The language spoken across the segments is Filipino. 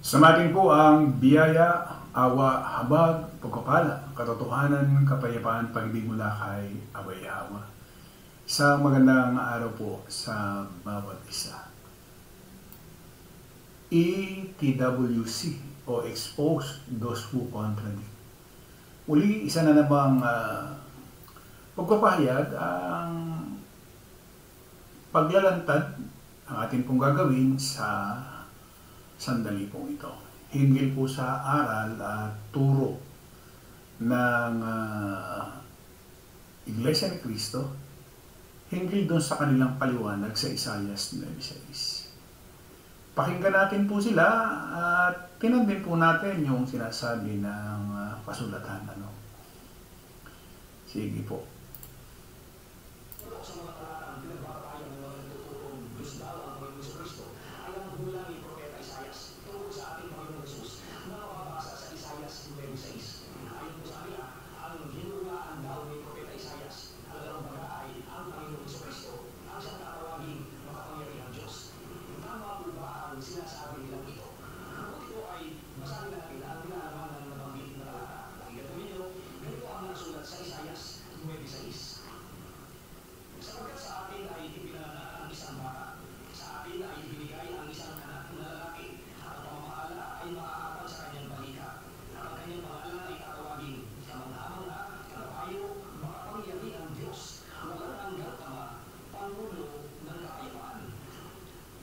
Sumating po ang biyaya, awa, habag, pagpapala, katotohanan, kapayapaan, pag-ibig mula kay Abay Awa. Isang magandang araw po sa bawat isa. ETWC o Expose Those Who Contradict. Muli, isa na namang pagpapahayag ang paglalantad ang ating pong gagawin sa sandali po ito. Hinggil po sa aral at turo ng Iglesia ni Cristo, hinggil doon sa kanilang paliwanag sa Isaiah 9:6. Pakinggan natin po sila at tinanggin po natin yung sinasabi ng kasulatan. Sige po. Sa mga talatang pinagbatayan ng mga nagtuturong Diyos daw ang Panginoon Kristo ay ang hula ni Propeta Isaias tungkol sa ating Panginoon Jesus na mababasa sa Isaiah 9:6. Ayon po sa kanila, ang hinulaan daw ni Propeta Isaias ang baga ay ang Panginoon Kristo ang siyang tatawaging makapangyarihang Diyos. Tama po ba ang sinasabi nilang ito? Kung ito ay basahin natin ang pinalaman ng nabanggit na talata. Pakinggan po ninyo, ganito ang nasulat sa Isaiah 9:6. Sapagkat sa atin ay ipinanganak ang isang bata, sa atin ay ibinigay ang isang anak na lalaki, at ang pamamahala ay makaapat sa kanyang balikat, at ang kanyang pangalan ay tatawaging Kamangha-mangha, Kalapayo, Makapangyarihang Diyos, Walang hanggang Ama, Pangulo ng Kapayapaan.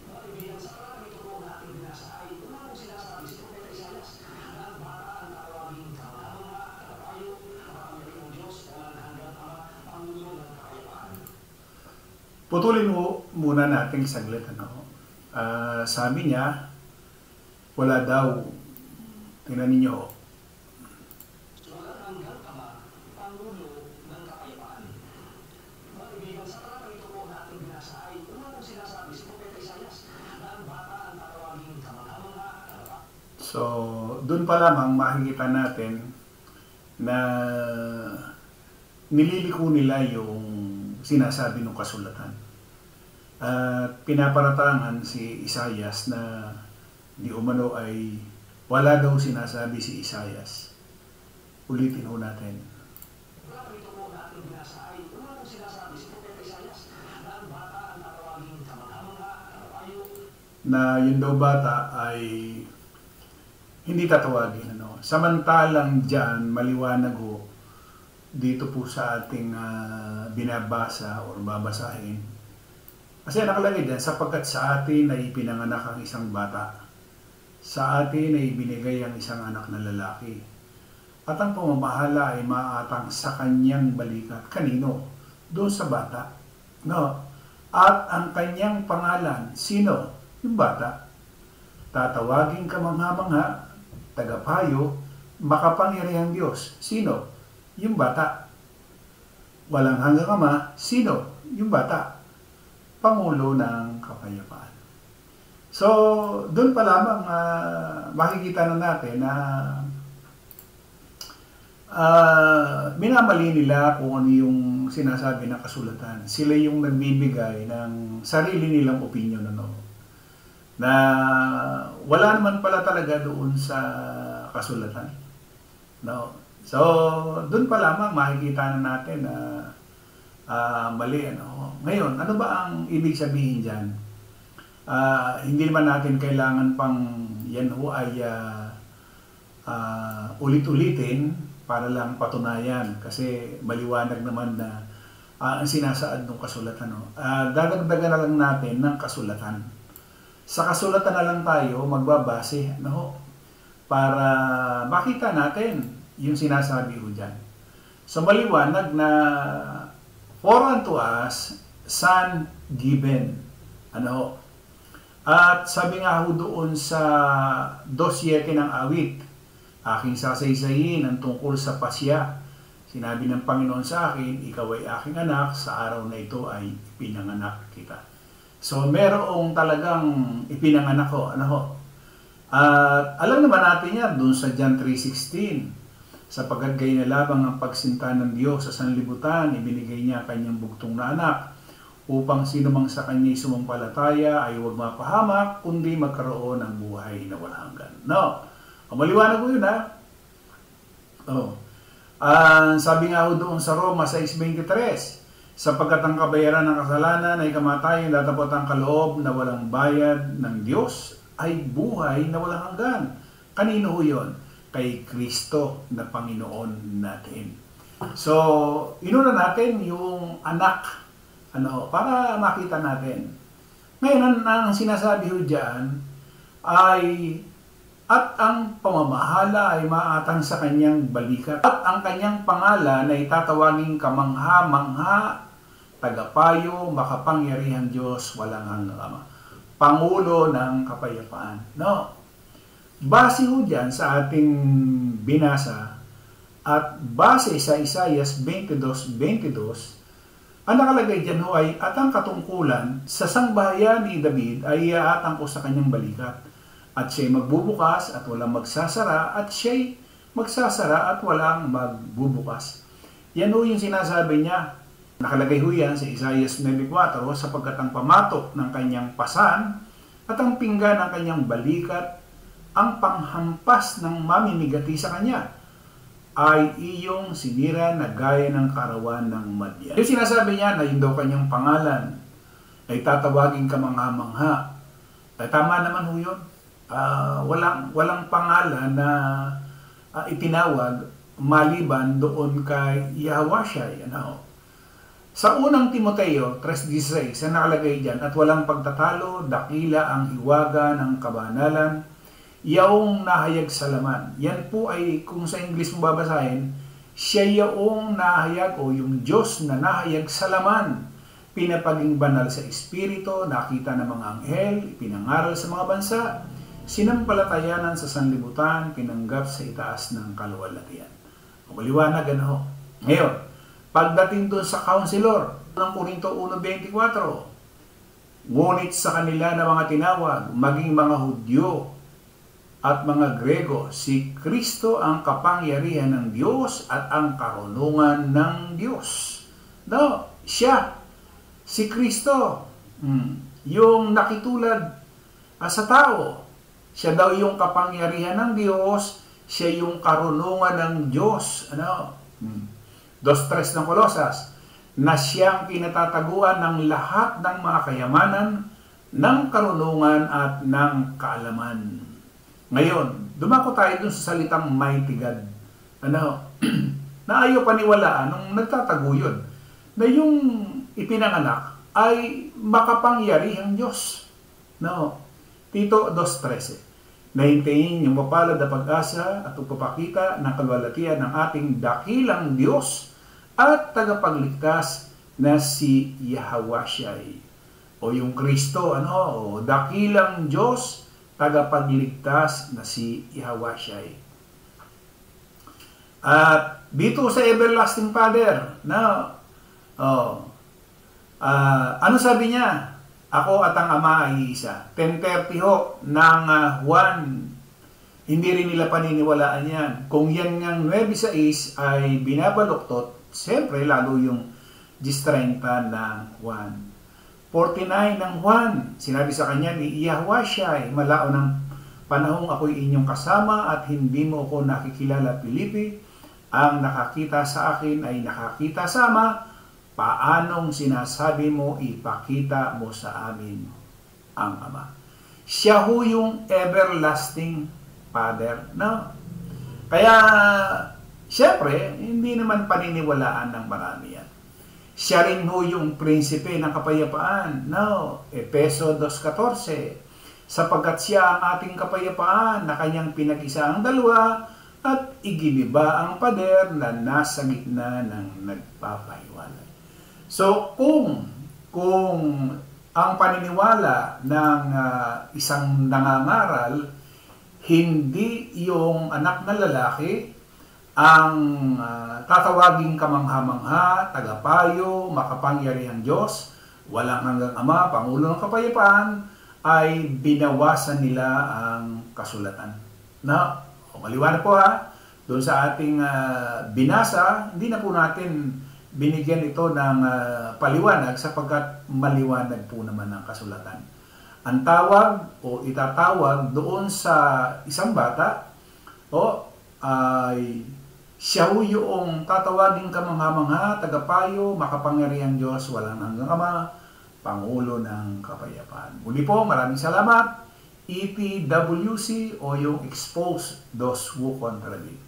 Mga kaibigan, sa talatang ito po natin binasa ay una kong sinasabi si Propeta Isaias na ang bata ang tatawaging Kamangha-mangha, Kalapayo, Makapangyarihang Diyos, Walang hanggang Ama, Pangulo ng Kapayapaan. Putulin muna natin saglit. Sabi niya, wala daw. Tingnan ninyo. Walang hanggang Ama, Pangulo ng Kapayapaan. Mga kaibigan, sa talatang ito po natin binasa ay una kong sinasabi si Propeta Isaias na ang bata ang tatawaging Kamangha-mangha, Kalapayo. So, dun pa lamang makikita natin na nililiko nila yung sinasabi ng kasulatan. At pinaparatangan si Isaias na di umano ay wala daw sinasabi si Isaias. Ulitin ho natin. Talatang ito po natin binasa ay una kong sinasabi si Propeta Isaias na ang bata ang tatawaging Kamangha-mangha, Kalapayo. Na yung daw bata ay hindi tatawagin. Samantalang dyan, maliwanag ho, dito po sa ating binabasa o babasahin. Kasi nakalagay dyan, sapagkat sa atin ay pinanganak ang isang bata. Sa atin ay binigay ang isang anak na lalaki. At ang pamamahala ay maaatang sa kanyang balikat. Kanino? Doon sa bata. No? At ang kanyang pangalan, sino? Yung bata. Tatawaging Kamangha-mangha, Tagapayo, Makapangyarihang Diyos. Sino? Yung bata. Walang hanggang Ama. Sino? Yung bata. Pangulo ng Kapayapaan. So, doon pa lamang makikita na natin na minamali nila kung ano yung sinasabi ng kasulatan. Sila yung nagbibigay ng sarili nilang opinion na wala naman pala talaga doon sa kasulatan. No? So, doon pa lamang makikita na natin na mali. Ngayon, ano ba ang ibig sabihin dyan? Hindi naman natin kailangan pang yan ho ay ulit-ulitin para lang patunayan. Kasi maliwanag naman na ang sinasaad ng kasulatan. Dadagdagan na lang natin ng kasulatan. Sa kasulatan na lang tayo magbabase para makita natin yung sinasabi ko dyan. So maliwanag na for unto us, son given. At sabi nga ho doon sa 2:7 ng awit, aking sasaysayin ang tungkol sa pasya. Sinabi ng Panginoon sa akin, ikaw ay aking anak, sa araw na ito ay pinanganak kita. So merong talagang ipinanganak ko. At alam naman natin yan doon sa John 3:16. Sapagkat gayon na lamang ang pagsinta ng Diyos sa sanlibutan, ibinigay niya kanyang bugtong na anak upang sino mang sa kanya'y sumampalataya ay huwag mapahamak, kundi magkaroon ng buhay na walang hanggan. No? Maliwanag ko yun, ha? Oh. Sabi nga ho doon sa Roma 6:23, sapagkat ang kabayaran ng kasalanan ay kamatayan, datapot ang kaloob na walang bayad ng Diyos ay buhay na walang hanggan. Kanino ho yun? Kay Kristo na Panginoon natin. So, inuna natin yung anak, para makita natin. Ngayon, ang sinasabi ho dyan ay, at ang pamamahala ay maatang sa kanyang balikat, at ang kanyang pangalan ay tatawaging kamangha-mangha, tagapayo, makapangyarihang Diyos, walang hanggang Ama. Pangulo ng kapayapaan. No? Base ho dyan sa ating binasa at base sa Isaias 22:22, ang nakalagay dyan ho ay, at ang katungkulan sa sangbahayan ni David ay iaatang ko sa kanyang balikat, at siya'y magbubukas at walang magsasara, at siya'y magsasara at walang magbubukas. Yan ho yung sinasabi niya. Nakalagay ho yan sa Isaias 9:4, sapagkat ang pamatok ng kanyang pasan at ang pinggan ng kanyang balikat, ang panghampas ng mamimigati sa kanya, ay iyong sinira na gaya ng karawan ng Madyan. Yung sinasabi niya na yun daw kanyang pangalan ay tatawagin kamangha-mangha. Tama naman ho yun. Walang pangalan na itinawag maliban doon kay Yahweh. Sa unang Timoteo 3:16, ang nakalagay dyan, at walang pagtatalo, dakila ang hiwaga ng kabanalan, yaong nahayag sa laman. Yan po ay, kung sa English mo babasahin, siya yaong nahayag o yung Diyos na nahayag sa laman, pinapaging banal sa Espiritu, nakita ng mga anghel, pinangaral sa mga bansa, sinampalatayanan sa sanlibutan, pinanggap sa itaas ng kaluwalhatian. Maliwanag ho. Ngayon, pagdating doon sa counselor ng Korinto 1:24, ngunit sa kanila na mga tinawag, maging mga Hudyo at mga Grego, si Kristo ang kapangyarihan ng Diyos at ang karunungan ng Diyos. No, siya, si Kristo, yung nakitulad sa tao. Siya daw yung kapangyarihan ng Diyos, siya yung karunungan ng Diyos. 2:3 ng Kolosas, na siyang pinatataguan ng lahat ng mga kayamanan, ng karunungan at ng kaalaman. Ngayon, dumako tayo dun sa salitang mighty God. Na ayaw paniwalaan nung nagtatago yun, na yung ipinanganak ay makapangyarihang Diyos. Tito 2:13, nahintayin yung mapalad na pag-asa at pagpapakita ng kaluwalhatian ng ating dakilang Diyos at tagapagligtas na si Yahweh, o yung Kristo, dakilang Diyos, tagapagligtas na si Yahweh. At dito sa Everlasting Father, ano sabi niya? Ako at ang Ama ay isa. 10:30 ho ng Juan. Hindi rin nila paniniwalaan yan. Kung yan ngang 9:6 ay binabaluktot, siyempre lalo yung 10:30 ng Juan. 49 ng Juan, sinabi sa kanya ni Yahweh, malao ng panahong ako'y inyong kasama at hindi mo ako nakikilala, Pilipi. Ang nakakita sa akin ay nakakita sa Ama. Paanong sinasabi mo, ipakita mo sa amin ang Ama. Siya ho yung everlasting Father. Kaya, siyempre, hindi naman paniniwalaan ng marami yan. Siya rin ho yung prinsipe ng kapayapaan. Efeso 2:14, sapagkat siya ang ating kapayapaan na kanyang pinag-isa ang dalawa at iginiba ang pader na nasa gitna ng nagpapahiwalay. So, kung ang paniniwala ng isang nangangaral, hindi yung anak na lalaki ang tatawaging kamangha-mangha, tagapayo, makapangyarihang Diyos, walang hanggang Ama, Pangulo ng Kapayapaan, ay binawasan nila ang kasulatan. Maliwanag po doon sa ating binasa, hindi na po natin binigyan ito ng paliwanag sapagkat maliwanag po naman ang kasulatan. Ang tawag o itatawag doon sa isang bata ay siya yung tatawagin kamangha-mangha, tagapayo, makapangyarihang Diyos, walang hanggang Ama, Pangulo ng Kapayapaan. Muli po, maraming salamat. EPWC o yung Expose Those Who Contradict.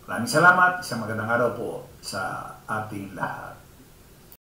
Maraming salamat. Isang magandang araw po sa ating lahat.